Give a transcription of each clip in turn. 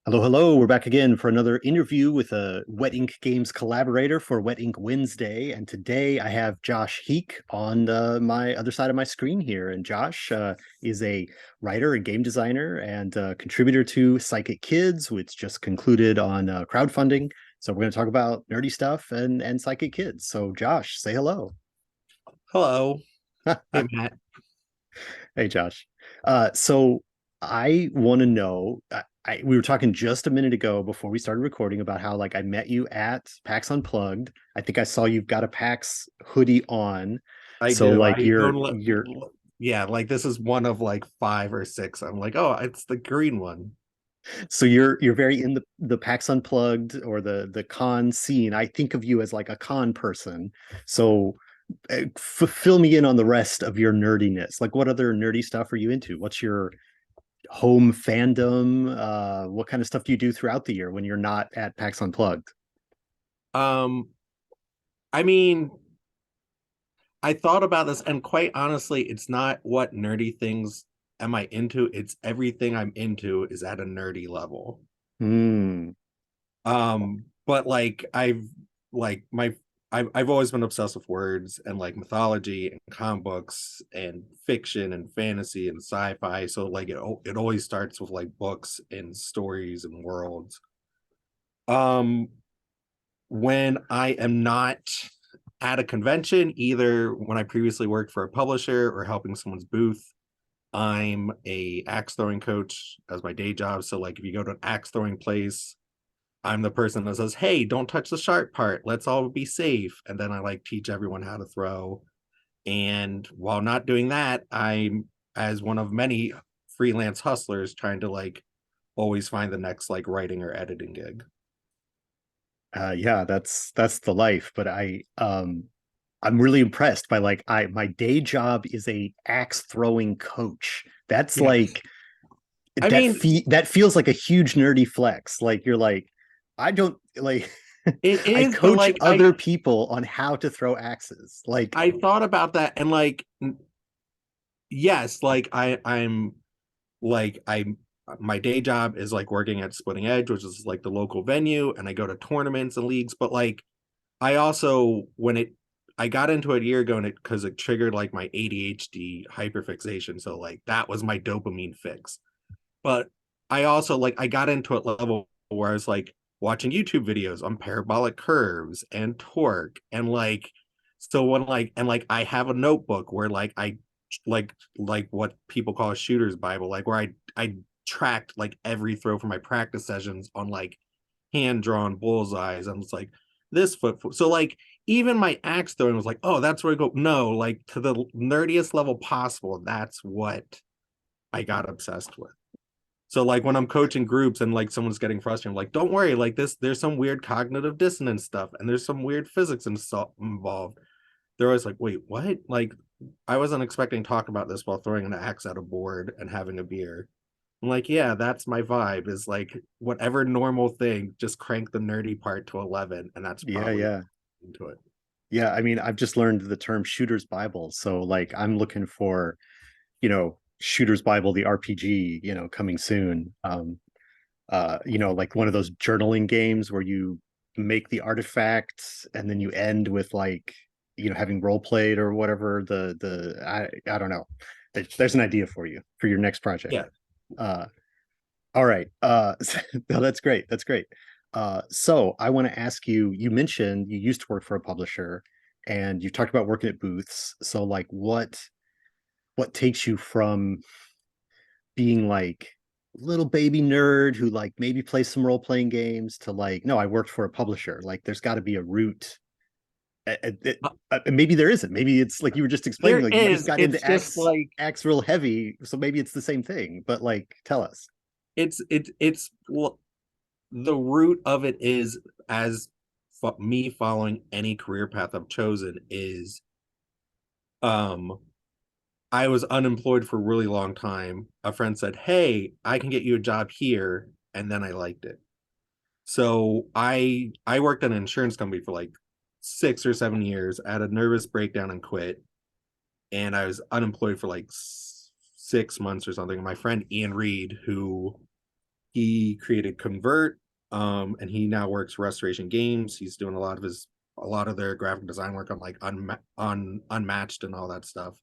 Hello, hello. We're back again for another interview with a Wet Ink Games collaborator for Wet Ink Wednesday. And today I have Josh Heake on my other side of my screen here. And Josh is a writer and game designer and contributor to Psychic Kids, which just concluded on crowdfunding. So we're going to talk about nerdy stuff and Psychic Kids. So Josh, say hello. Hello. Hey, Matt. Hey, Josh. So I want to know. We were talking just a minute ago before we started recording about how like I met you at PAX Unplugged. I think I saw you've got a PAX hoodie on. I So do. like I you're don't let, you're yeah, like this is one of like five or six. I'm like, oh, it's the green one. you're very in the PAX Unplugged or the con scene. I think of you as like a con person. So fill me in on the rest of your nerdiness. Like what other nerdy stuff are you into? What's your home fandom? What kind of stuff do you do throughout the year when you're not at PAX Unplugged? Um, I mean, I thought about this, and quite honestly, it's not what nerdy things am I into. It's everything I'm into is at a nerdy level. Hmm. But like like my I've always been obsessed with words and like mythology and comic books and fiction and fantasy and sci-fi. So like it always starts with like books and stories and worlds. Um, when I am not at a convention, either when I previously worked for a publisher or helping someone's booth, I'm a axe throwing coach as my day job. So like if you go to an axe throwing place, I'm the person that says, "Hey, don't touch the sharp part. Let's all be safe." And then I like teach everyone how to throw. And while not doing that, I'm as one of many freelance hustlers trying to like always find the next like writing or editing gig. Yeah, that's the life. But I'm really impressed by like I my day job is a axe throwing coach. That's Yeah. like I mean, that feels like a huge nerdy flex. Like you're like, I don't like it I is, but coach like other people on how to throw axes. Like, I thought about that and like yes, like I'm like I my day job is like working at Splitting Edge, which is like the local venue, and I go to tournaments and leagues, but like I also when it I got into it a year ago and it because it triggered like my ADHD hyperfixation. So like that was my dopamine fix. But I also like I got into it level where I was like watching YouTube videos on parabolic curves and torque and like so when like and like I have a notebook where like I like what people call a shooter's bible like where I tracked like every throw for my practice sessions on like hand drawn bullseyes. I'm just like this foot so like even my axe throwing was like, oh, that's where I go. No, like to the nerdiest level possible, that's what I got obsessed with. So like when I'm coaching groups and like someone's getting frustrated, I'm like, don't worry, like this, there's some weird cognitive dissonance stuff and there's some weird physics involved. They're always like, wait, what? Like I wasn't expecting to talk about this while throwing an axe at a board and having a beer. I'm like, yeah, that's my vibe is like whatever normal thing, just crank the nerdy part to 11. And that's yeah, probably yeah. into it. Yeah, I mean, I've just learned the term shooter's Bible. So like I'm looking for, Shooter's Bible, the RPG, coming soon. Like one of those journaling games where you make the artifacts and then you end with like, having role played or whatever. I don't know. There's an idea for you for your next project. Yeah. Uh, all right. No, that's great. That's great. So I want to ask you, you mentioned you used to work for a publisher and you talked about working at booths. So like what takes you from being like little baby nerd who like maybe plays some role-playing games to like, no, I worked for a publisher. Like there's got to be a route. Maybe there isn't. Maybe it's like you were just explaining, There like you just is. got It's into just like Axe real heavy. So maybe it's the same thing, but like tell us. it's well, the root of it is as me following any career path I've chosen is um I was unemployed for a really long time. A friend said, "Hey, I can get you a job here," and then I liked it. So I worked at an insurance company for like 6 or 7 years. I had a nervous breakdown and quit, and I was unemployed for like 6 months or something. My friend Ian Reed, who He created Convert, and he now works for Restoration Games. He's doing a lot of their graphic design work on like on Unmatched and all that stuff.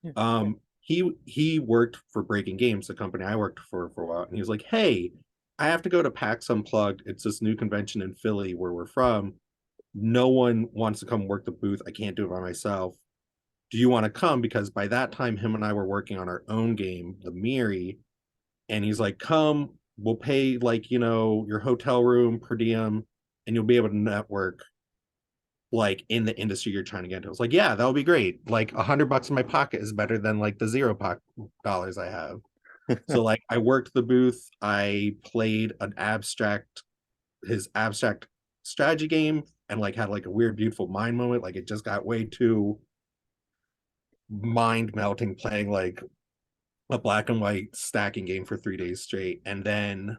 Yeah. He worked for Breaking Games, the company I worked for a while, and he was like, "Hey, I have to go to PAX Unplugged. It's this new convention in Philly where we're from. No one wants to come work the booth. I can't do it by myself. Do you want to come?" Because by that time, him and I were working on our own game, the Miri, and he's like, "Come, we'll pay like your hotel room per diem, and you'll be able to network like in the industry you're trying to get into." I was like, "Yeah, that would be great. Like $100 in my pocket is better than like the $0 I have." So like I worked the booth. I played his abstract strategy game, and like had like a weird, beautiful mind moment. Like it just got way too mind melting playing like a black and white stacking game for 3 days straight. And then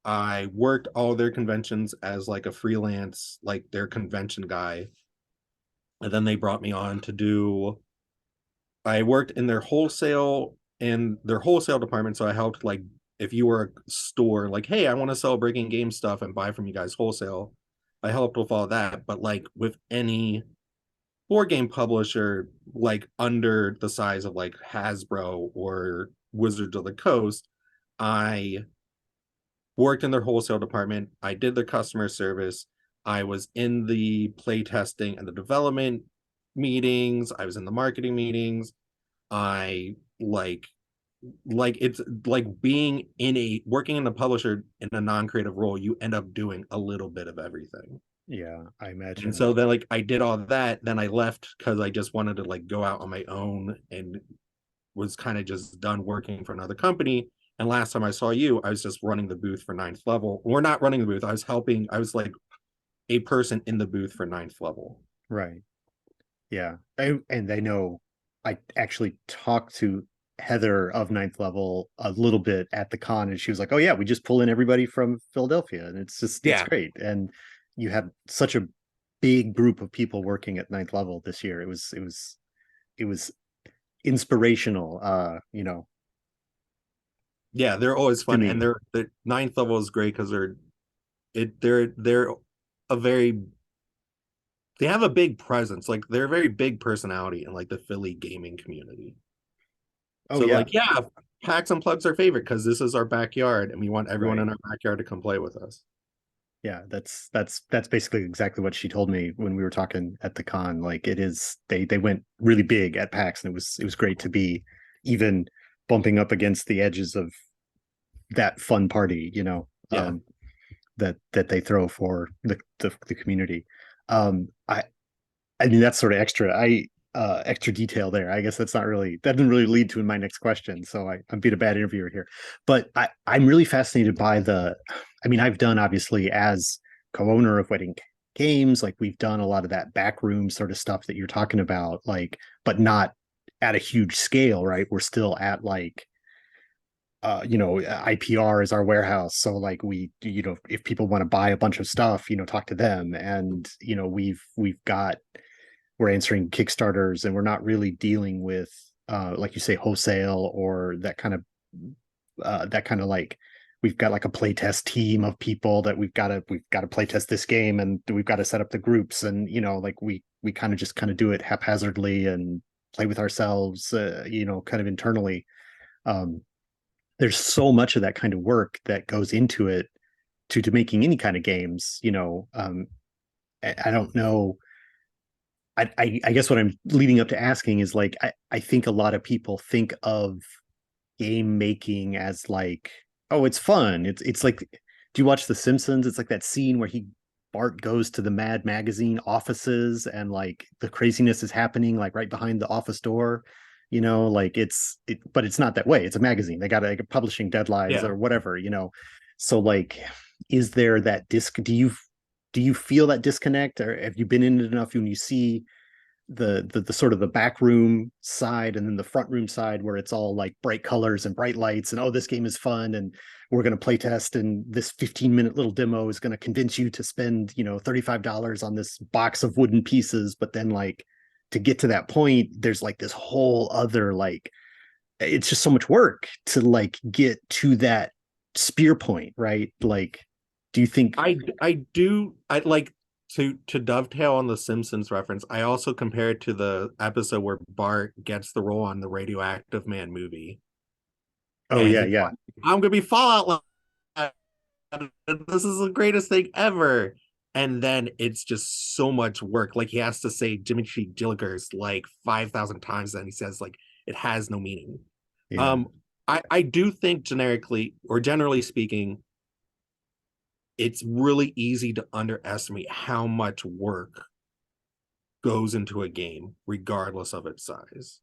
I worked all their conventions as like a freelance, like their convention guy. And then they brought me on to do, I worked in their wholesale department. So I helped like, if you were a store, like, hey, I want to sell Breaking Game stuff and buy from you guys wholesale. I helped with all that. But like with any board game publisher, like under the size of like Hasbro or Wizards of the Coast, I worked in their wholesale department. I did the customer service. I was in the play testing and the development meetings. I was in the marketing meetings. I like it's like being in a working in a publisher in a non-creative role, you end up doing a little bit of everything. Yeah, I And imagine. so then like I did all that, then I left because I just wanted to like go out on my own and was kind of just done working for another company. And last time I saw you, I was just running the booth for ninth level. We're not running the booth. I was like a person in the booth for ninth level. Right. Yeah. And I know I actually talked to Heather of Ninth Level a little bit at the con, and she was like, "Oh yeah, we just pull in everybody from Philadelphia, and it's Yeah. great." And you had such a big group of people working at Ninth Level this year. It was inspirational, Yeah, they're always to fun. And me. their ninth level is great because they're a very they have a big presence. Like they're a very big personality in like the Philly gaming community. Oh So yeah, like, yeah, Packs Unplugged's our favorite because this is our backyard and we want everyone right. in our backyard to come play with us. Yeah, that's basically exactly what she told me when we were talking at the con. Like it is, they went really big at PAX, and it was great to be even bumping up against the edges of that fun party, Yeah. that they throw for the community. I mean that's sort of extra detail there. I guess that didn't really lead to my next question. So I'm being a bad interviewer here. But I'm really fascinated by I mean, I've done obviously as co-owner of Wedding Games, like we've done a lot of that backroom sort of stuff that you're talking about, like, but not at a huge scale, right? We're still at like IPR is our warehouse. So like if people want to buy a bunch of stuff, talk to them. And we're answering Kickstarters, and we're not really dealing with like you say, wholesale or that kind of like we've got like a playtest team of people that we've got to playtest this game, and we've got to set up the groups, and like we kind of do it haphazardly and play with ourselves, kind of internally. um there's so much of that kind of work that goes into it to making any kind of games. I don't know. I guess what I'm leading up to asking is like I think a lot of people think of game making as like, oh, it's fun. It's like, do you watch The Simpsons? It's like that scene where Bart goes to the Mad Magazine offices, and like the craziness is happening like right behind the office door. Like but it's not that way. It's a magazine. They got like publishing deadlines Yeah. or whatever. So like, is there that disc? Do you feel that disconnect, or have you been in it enough when you see the sort of the back room side and then the front room side where it's all like bright colors and bright lights, and oh, this game is fun, and we're going to play test, and this 15-minute little demo is going to convince you to spend $35 on this box of wooden pieces. But then like, to get to that point, there's like this whole other like, it's just so much work to like get to that spear point, right? Like, do you think? I like to dovetail on the Simpsons reference. I also compare it to the episode where Bart gets the role on the Radioactive Man movie, Oh and yeah, he's yeah, like, "I'm gonna be Fallout. This is the greatest thing ever." And then it's just so much work. Like he has to say Dimitri Gilgers like 5,000 times, and he says like it has no meaning. yeah. Um, I do think generically or generally speaking, it's really easy to underestimate how much work goes into a game, regardless of its size.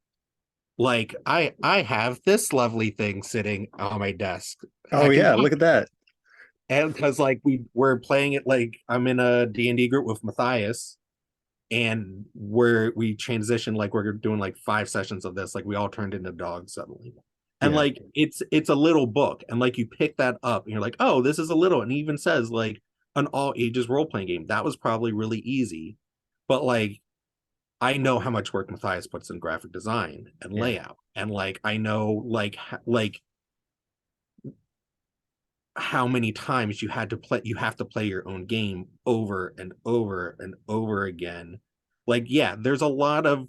Like I have this lovely thing sitting on my desk. Oh Heck, and yeah, look at that. because like we're playing it like I'm in a D&D group with Matthias, and we transition like we're doing like 5 sessions of this, like we all turned into dogs suddenly. And Yeah, like it's a little book, and like you pick that up and you're like, oh, this is a little, and it even says like an all ages role-playing game. That was probably really easy. But like I know how much work Matthias puts in graphic design and yeah. layout. And like I know like how many times you have to play your own game over and over and over again. Like yeah, there's a lot of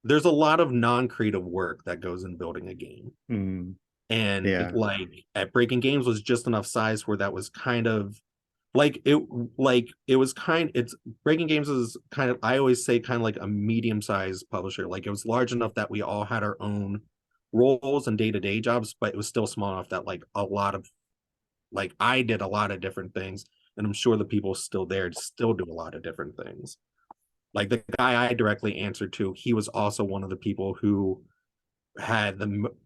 non-creative work that goes in building a game. Mm, And yeah, like at Breaking Games was just enough size where that was kind of like it was kind it's Breaking Games is kind of, I always say, kind of like a medium-sized publisher. Like it was large enough that we all had our own roles and day-to-day jobs, but it was still small enough that like a lot of like I did a lot of different things, and I'm sure the people still there still do a lot of different things. Like the guy I directly answered to, he was also one of the people who had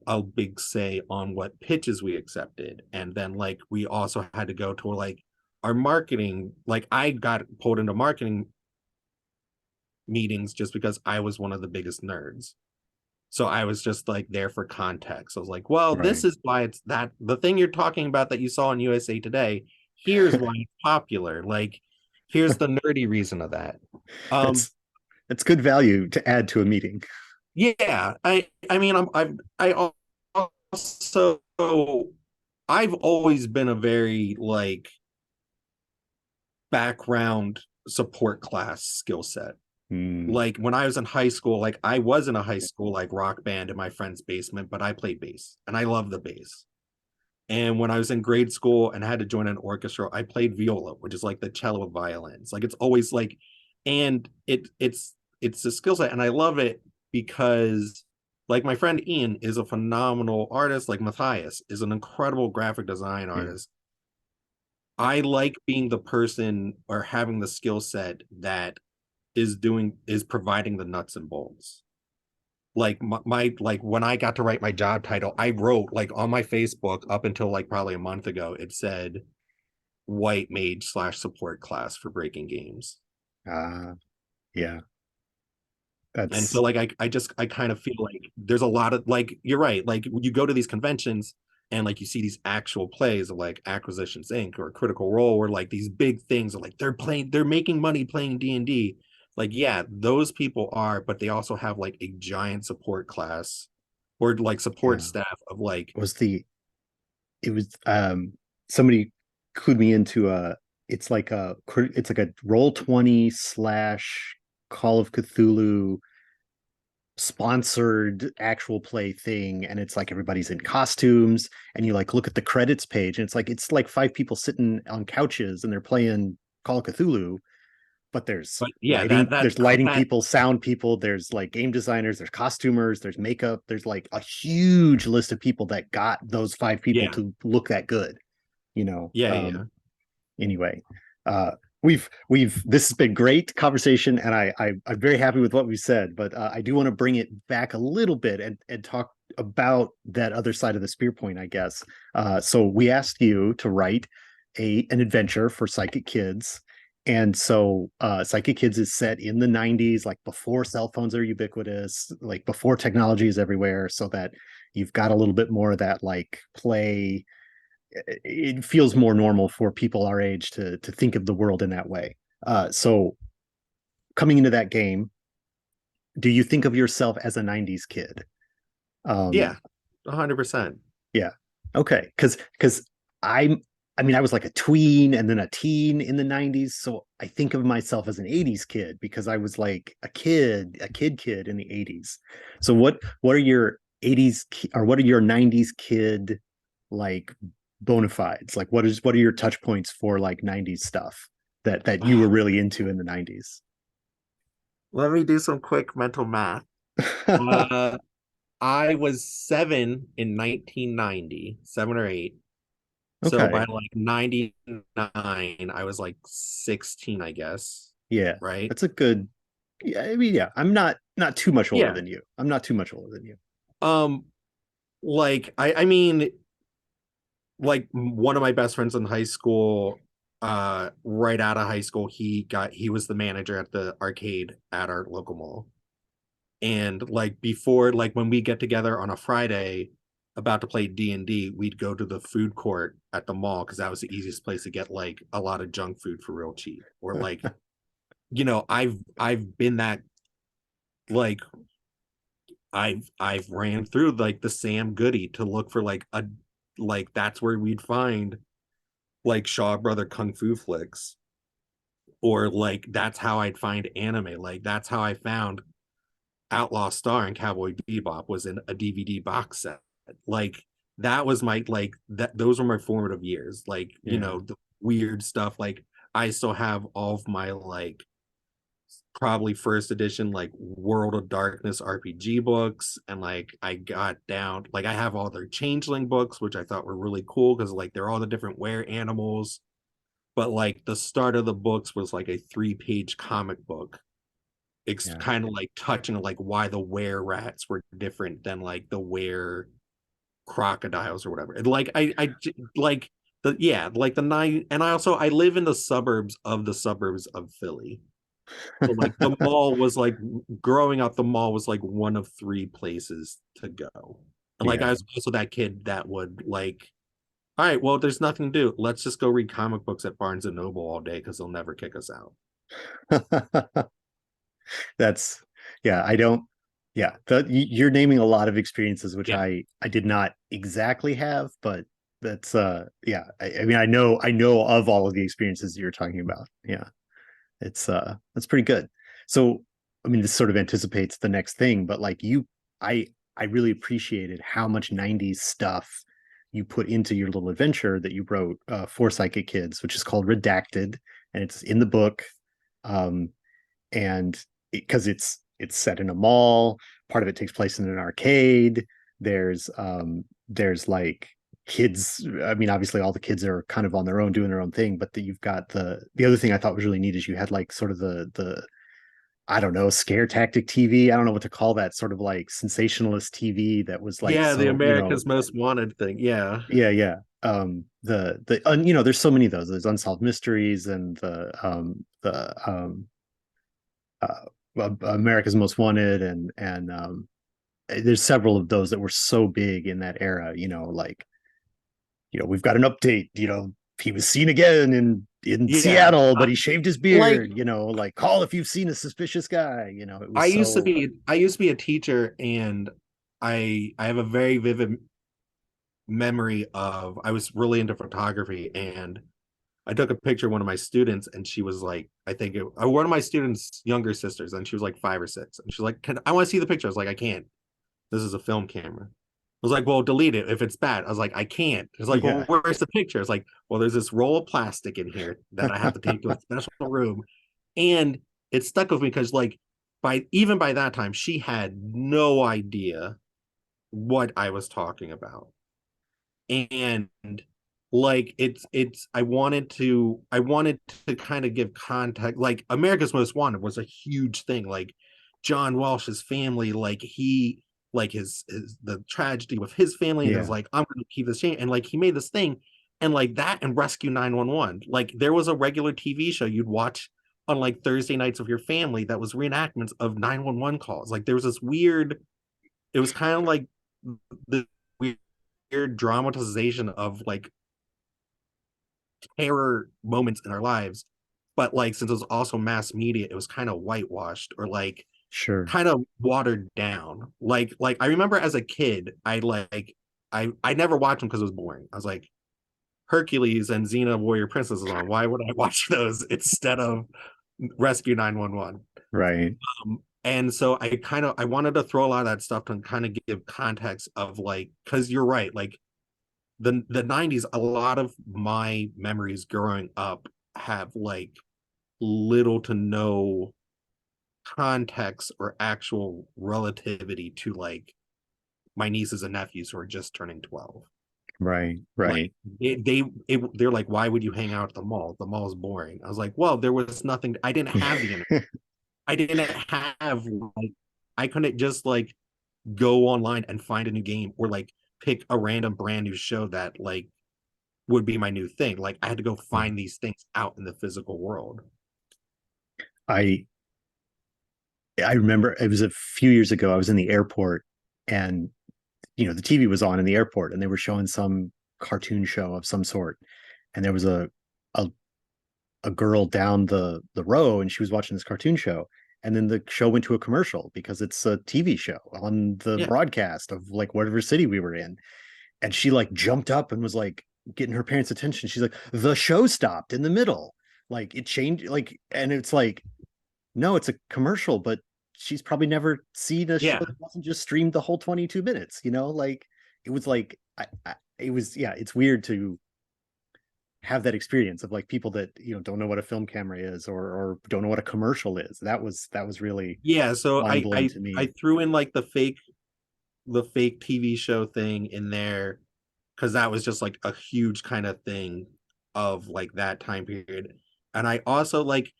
a big say on what pitches we accepted. And then like we also had to go to like our marketing, like I got pulled into marketing meetings just because I was one of the biggest nerds. So I was just like there for context. I was like, well, this right. is why it's that the thing you're talking about that you saw in USA Today, here's why it's popular. Like here's the nerdy reason of that. um That's that's good value to add to a meeting. yeah, I mean I also I've always been a very like background support class skill set. Mm, Like when I was in high school, like I was in a high school like rock band in my friend's basement, but I played bass and I love the bass. And when I was in grade school and I had to join an orchestra, I played viola, which is like the cello with violins. Like it's always like, and it's a skill set, and I love it because like my friend Ian is a phenomenal artist. Like Matthias is an incredible graphic design yeah. artist. I like being the person or having the skill set that is providing the nuts and bolts. Like like when I got to write my job title, I wrote like on my Facebook up until like probably a month ago, it said white mage slash support class for Breaking Games. Yeah. And so That's like I kind of feel like there's a lot of like you're right. Like you go to these conventions and like you see these actual plays of like Acquisitions Inc. or Critical Role, where like these big things are like they're making money playing D&D. Like yeah, those people are, but they also have like a giant support class or like support yeah. staff of like Was the it was somebody clued me into a it's like a roll 20 slash Call of Cthulhu sponsored actual play thing, and it's like everybody's in costumes, and you like look at the credits page and it's like five people sitting on couches and they're playing Call of Cthulhu, but but yeah, that there's that lighting that people, sound people, there's like game designers, there's costumers, there's makeup, there's like a huge list of people that got those five people yeah, to look that good, you know. yeah. Anyway, uh we've this has been great conversation, and I'm very happy with what we said, but I do want to bring it back a little bit and talk about that other side of the spear point, I guess. So we asked you to write an adventure for Psychic Kids, and so Psychic Kids is set in the 90s, like before cell phones are ubiquitous, like before technology is everywhere, so that you've got a little bit more of that like play. It feels more normal for people our age to think of the world in that way. So coming into that game, do you think of yourself as a 90s kid? Yeah, um 100%. yeah, okay, because I'm I mean, I was like a tween and then a teen in the 90s. So I think of myself as an 80s kid because I was like a kid in the 80s. So what are your 80s or what are your 90s kid like bona fides? Like what are your touch points for like 90s stuff that you were really into in the 90s? Let me do some quick mental math. Uh, I was seven in 1990, 7 or 8. So by Okay. like 99, I was like 16, I guess. Yeah. Right? That's a good. Yeah, I mean, yeah, I'm not too much older Yeah. than you. I'm not too much older than you. Um, I mean, like one of my best friends in high school, right out of high school, he was the manager at the arcade at our local mall. And like before, like when we get together on a Friday about to play D&D, we'd go to the food court at the mall because that was the easiest place to get like a lot of junk food for real cheap. Or like, I've been that, like, I've ran through like the Sam Goody to look for like a, like that's where we'd find like Shaw Brother Kung Fu flicks. Or like that's how I'd find anime. Like that's how I found Outlaw Star and Cowboy Bebop was in a DVD box set. Like that was my, like that those were my formative years. Like, Yeah. the weird stuff. Like I still have all of my like probably first edition like World of Darkness RPG books, and like I got down, like I have all their Changeling books, which I thought were really cool because like they're all the different were animals. But like the start of the books was like a 3-page comic book. It's Yeah. kind of like touching like why the were rats were different than like the were crocodiles or whatever. And like I like the, yeah, like the nine. And I live in the suburbs of Philly. So like the mall was like, growing up, the mall was like one of three places to go. And like I Yeah. was also that kid that would like, all right, well, there's nothing to do. Let's just go read comic books at Barnes and Noble all day because they'll never kick us out. That's yeah, I don't yeah, you're naming a lot of experiences which Yeah. I did not exactly have, but that's yeah, I mean I know of all of the experiences you're talking about. Yeah. It's that's pretty good. So I mean this sort of anticipates the next thing, but like I I really appreciated how much 90s stuff you put into your little adventure that you wrote for Psychic Kids, which is called Redacted, and it's in the book. Um, and because it's set in a mall, part of it takes place in an arcade. There's like kids. I mean, obviously all the kids are kind of on their own doing their own thing, but you've got the other thing I thought was really neat is you had like sort of the I don't know, scare tactic TV. I don't know what to call that, sort of like sensationalist TV that was like Yeah, the so, America's Most Wanted thing. Yeah. yeah, yeah. You know, there's so many of those. There's Unsolved Mysteries and America's Most Wanted, and there's several of those that were so big in that era. Like we've got an update. He was seen again in Yeah. Seattle, but he shaved his Like beard. Like call if you've seen a suspicious guy. It was so I used to be a teacher, and I have a very vivid memory of, I was really into photography, and I took a picture of one of my students, and she was like, I think one of my students' younger sisters, and she was like 5 or 6, and she's like, I want to see the picture. I was like, I can't. This is a film camera. I was like, well, delete it if it's bad. I was like, I can't. It's like, well, yeah. where's the picture? It's like, well, there's this roll of plastic in here that I have to take to a special room. And it stuck with me because like by that time, she had no idea what I was talking about. And like it's I wanted to kind of give context. Like America's Most Wanted was a huge thing. Like John Walsh's family, like he, like his the tragedy with his family, and it was Yeah. like, I'm gonna keep this chain. And like he made this thing, and like that and Rescue 911. Like there was a regular TV show you'd watch on like Thursday nights with your family that was reenactments of 911 calls. Like there was this weird, it was kind of like the weird dramatization of like terror moments in our lives. But like since it was also mass media, it was kind of whitewashed, or like Sure. kind of watered down. Like I remember as a kid, I never watched them because it was boring. I was like, Hercules and Xena Warrior Princess is on. Why would I watch those instead of Rescue 911? Right. And so I wanted to throw a lot of that stuff to kind of give context of like, because you're right, like the 90s, a lot of my memories growing up have like little to no context or actual relativity to like my nieces and nephews who are just turning 12. Right. Like Right. they're like, why would you hang out at the mall? The mall's boring. I was like, well, there was nothing. I didn't have the internet. I didn't have like, I couldn't just like go online and find a new game or like pick a random brand new show that like would be my new thing. Like I had to go find these things out in the physical world. I I remember it was a few years ago. I was in the airport, and the TV was on in the airport, and they were showing some cartoon show of some sort, and there was a, a girl down the row, and she was watching this cartoon show, and then the show went to a commercial because it's a TV show on the Yeah. broadcast of like whatever city we were in, and she like jumped up and was like getting her parents' attention. She's like, the show stopped in the middle, like it changed, like, and it's like, no, it's a commercial, but she's probably never seen a show Yeah. that wasn't just streamed the whole 22 minutes, like it was like it was, yeah, it's weird to have that experience of like people that don't know what a film camera is, or don't know what a commercial is. That was really Yeah. So mind blowing to I me. threw in like the fake TV show thing in there because that was just like a huge kind of thing of like that time period. And I also like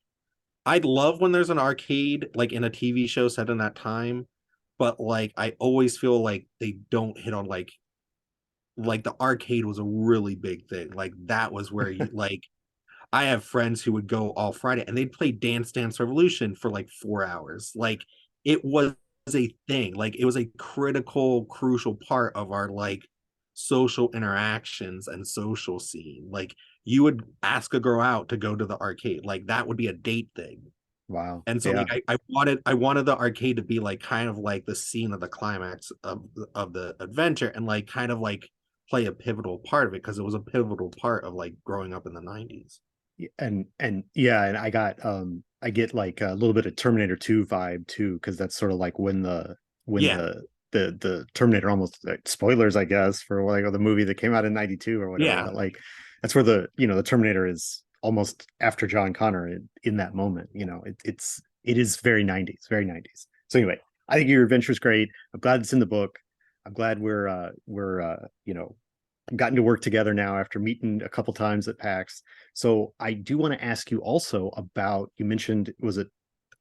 I'd love when there's an arcade like in a TV show set in that time, but like I always feel like they don't hit on like the arcade was a really big thing. Like that was where you like I have friends who would go all Friday and they'd play Dance Dance Revolution for like 4 hours. Like it was a thing. Like it was a critical, crucial part of our like social interactions and social scene. Like you would ask a girl out to go to the arcade. Like that would be a date thing. Wow. And so like Yeah. I wanted the arcade to be like kind of like the scene of the climax of the adventure and like kind of like play a pivotal part of it because it was a pivotal part of like growing up in the 90s. And yeah, and I get like a little bit of Terminator 2 vibe too, because that's sort of like when Yeah. the Terminator, almost like, spoilers, I guess, for like the movie that came out in 92 or whatever, Yeah. but like that's where the Terminator is almost after John Connor in that moment. It is very 90s, very 90s. So anyway, I think your adventure's great. I'm glad it's in the book. I'm glad we're gotten to work together now after meeting a couple times at PAX. So I do want to ask you also about, you mentioned, was it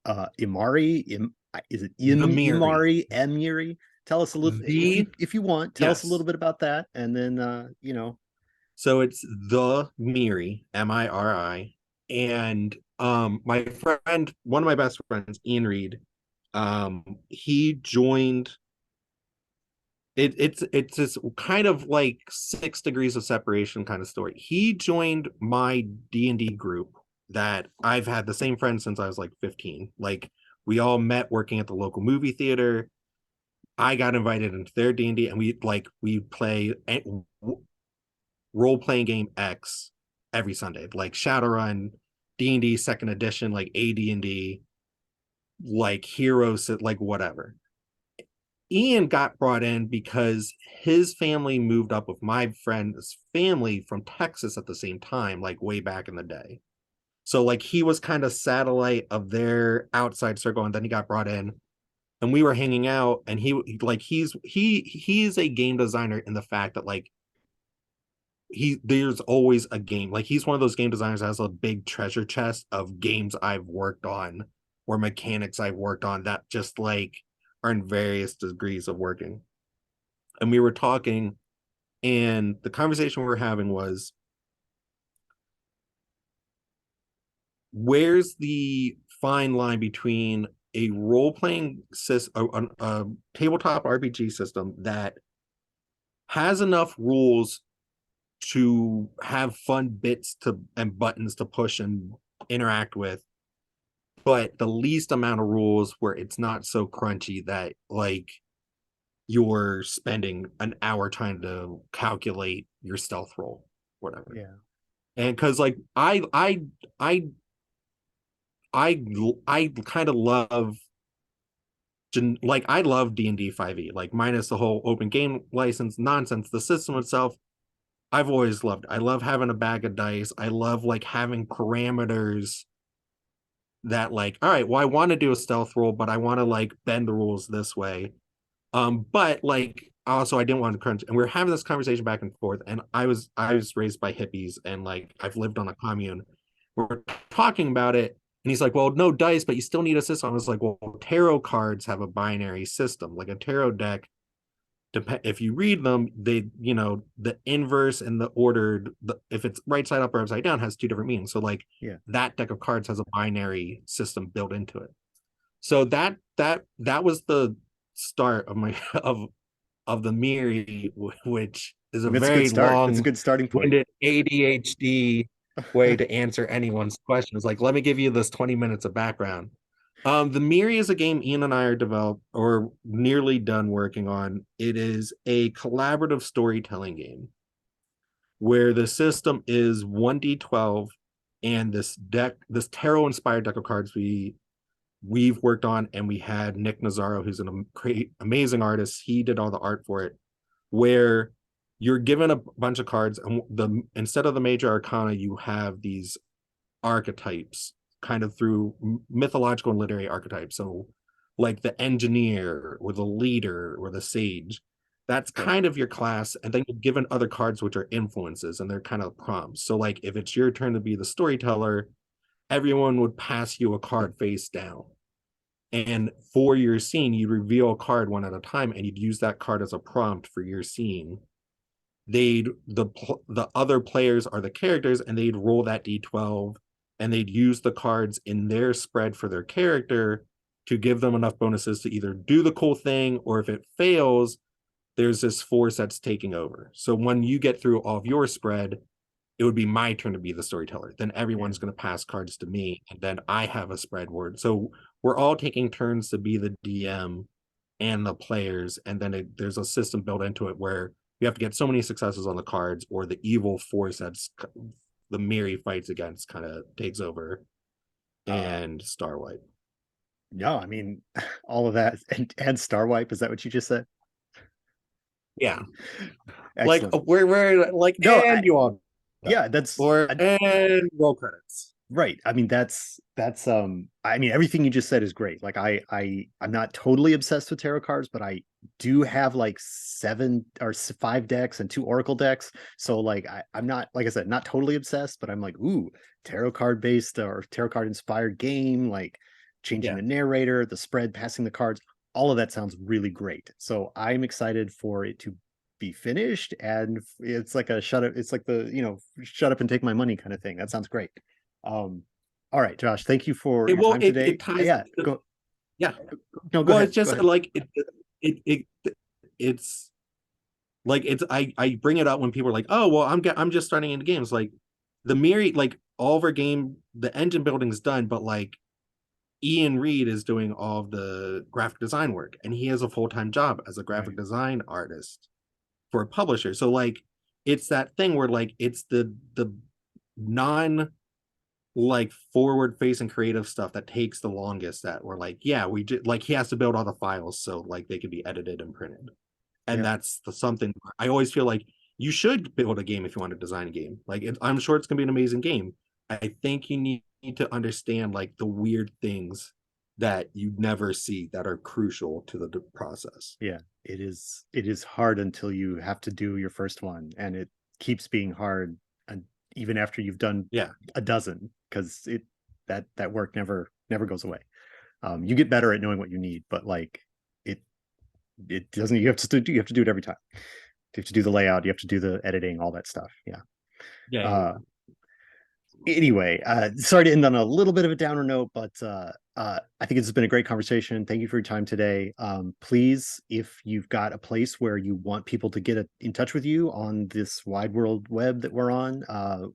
Imari? Is it The Miri. Imari? Emiri? Tell us a little, The if you want, tell us a little Yes. bit about that, and then So it's the Miri, Miri. And my friend, one of my best friends, Ian Reed, he joined it's this kind of like 6 degrees of separation kind of story. He joined my D&D group that I've had the same friend since I was like 15. Like we all met working at the local movie theater. I got invited into their D&D and we play role playing game X every Sunday, like Shadowrun, D&D second edition, like AD&D, like Heroes, like whatever. Ian got brought in because his family moved up with my friend's family from Texas at the same time, like way back in the day. So like he was kind of satellite of their outside circle, and then he got brought in, and we were hanging out, and he like he's a game designer in the fact that like there's always a game. Like he's one of those game designers that has a big treasure chest of games I've worked on or mechanics I've worked on that just like are in various degrees of working. And we were talking, and the conversation we were having was, where's the fine line between a role-playing system, a tabletop RPG system that has enough rules to have fun bits to and buttons to push and interact with, but the least amount of rules where it's not so crunchy that like you're spending an hour trying to calculate your stealth roll whatever. Yeah. And because like I I kind of love like I love D&D 5e, like minus the whole open game license nonsense. The system itself, I've always loved. I love having a bag of dice. I love like having parameters that like, all right, well, I want to do a stealth roll, but I want to like bend the rules this way. But like also I didn't want to crunch, and we are having this conversation back and forth. And I was raised by hippies, and like I've lived on a commune. We're talking about it, and he's like, "Well, no dice, but you still need a system." I was like, "Well, tarot cards have a binary system. Like a tarot deck, if you read them, they the inverse and the ordered, if it's right side up or upside down, has two different meanings. So like Yeah. that deck of cards has a binary system built into it. So that was the start of my of the Miri, which is I a mean, it's a good very start. It's a good starting point. long-winded ADHD way to answer anyone's questions. Like, let me give you this 20 minutes of background. The Miri is a game Ian and I are developed or nearly done working on. It is a collaborative storytelling game where the system is 1d12 and this tarot inspired deck of cards we've worked on, and we had Nick Nazaro, who's an amazing artist. He did all the art for it, where you're given a bunch of cards, and instead of the major arcana, you have these archetypes, kind of through mythological and literary archetypes. So, like the engineer, or the leader, or the sage. That's Right. kind of your class, and then you're given other cards which are influences, and they're kind of prompts. So, like if it's your turn to be the storyteller, everyone would pass you a card face down, and for your scene, you reveal a card one at a time, and you'd use that card as a prompt for your scene. The other players are the characters, and they'd roll that d12, and they'd use the cards in their spread for their character to give them enough bonuses to either do the cool thing, or if it fails, there's this force that's taking over. So when you get through all of your spread, it would be my turn to be the storyteller. Then Yeah. everyone's going to pass cards to me, and then I have a spread word. So we're all taking turns to be the DM and the players, and then there's a system built into it where you have to get so many successes on the cards, or the evil force that's the Miri fights against kind of takes over Uh, and star wipe. no, I mean, all of that and Star Wipe. Is that what you just said? Yeah, like Excellent. we're like, No, and you all die, yeah, or and roll credits. right. I mean, that's I mean, everything you just said is great. Like I'm not totally obsessed with tarot cards, but I do have like seven or five decks and two Oracle decks. So like I'm not, like I said, not totally obsessed, but I'm like, ooh, tarot card based or tarot card inspired game, like changing Yeah, the narrator, the spread, passing the cards, all of that sounds really great. So I'm excited for it to be finished, and it's like a shut up, it's like the, shut up and take my money kind of thing. That sounds great. um, all right, Josh, thank you for it your well time it today. ties. Yeah, go. Yeah, No, go well, ahead. it's Go just ahead. like it's like it's I bring it up when people are like, oh well, I'm just starting into games. Like the Miri, like all of our game, the engine building is done, but like Ian Reed is doing all of the graphic design work, and he has a full-time job as a graphic Right. design artist for a publisher. So like it's that thing where like it's the non like forward facing creative stuff that takes the longest, that we're like, yeah, we just like he has to build all the files so like they can be edited and printed. And Yeah. that's something I always feel like you should build a game if you want to design a game. Like I'm sure it's gonna be an amazing game. I think you need to understand like the weird things that you never see that are crucial to the process. Yeah. It is hard until you have to do your first one, and it keeps being hard, and even after you've done Yeah, a dozen, because that work never goes away. You get better at knowing what you need, but like it it doesn't, you have to do it every time. You have to do the layout, you have to do the editing, all that stuff. Yeah. yeah, yeah. uh Anyway, sorry to end on a little bit of a downer note, but I think it's been a great conversation. Thank you for your time today. Please, if you've got a place where you want people to get in touch with you on this wide world web that we're on,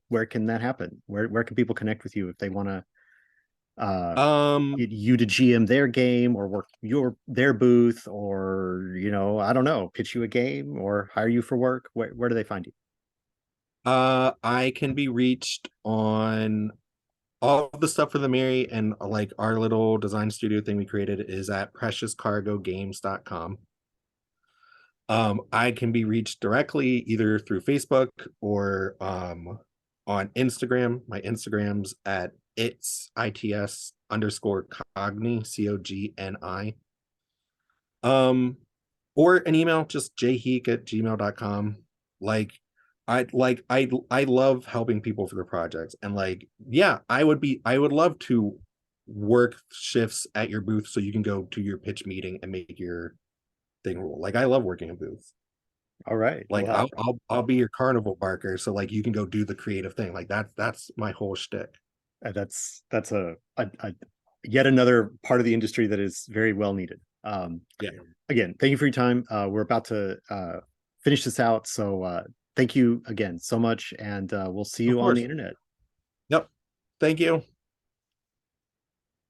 where can that happen? Where can people connect with you if they want to get Um, you to GM their game, or work their booth, or I don't know, pitch you a game or hire you for work? Where do they find you? I can be reached on all of the stuff for the Miri, and like our little design studio thing we created is at preciouscargogames.com. I can be reached directly either through Facebook or on Instagram. My Instagram's at its underscore cogni, cogni. Um, or an email, just jheek@gmail.com. Like I love helping people for their projects. And like, yeah, I would love to work shifts at your booth so you can go to your pitch meeting and make your thing rule. Like I love working in booths. All right. Like Well, I'll be your carnival barker, so like you can go do the creative thing. Like that's my whole shtick. that's a yet another part of the industry that is very well needed. Yeah, Again, thank you for your time. We're about to finish this out, so thank you again so much, and we'll see of you on the course. internet. Yep. Thank you.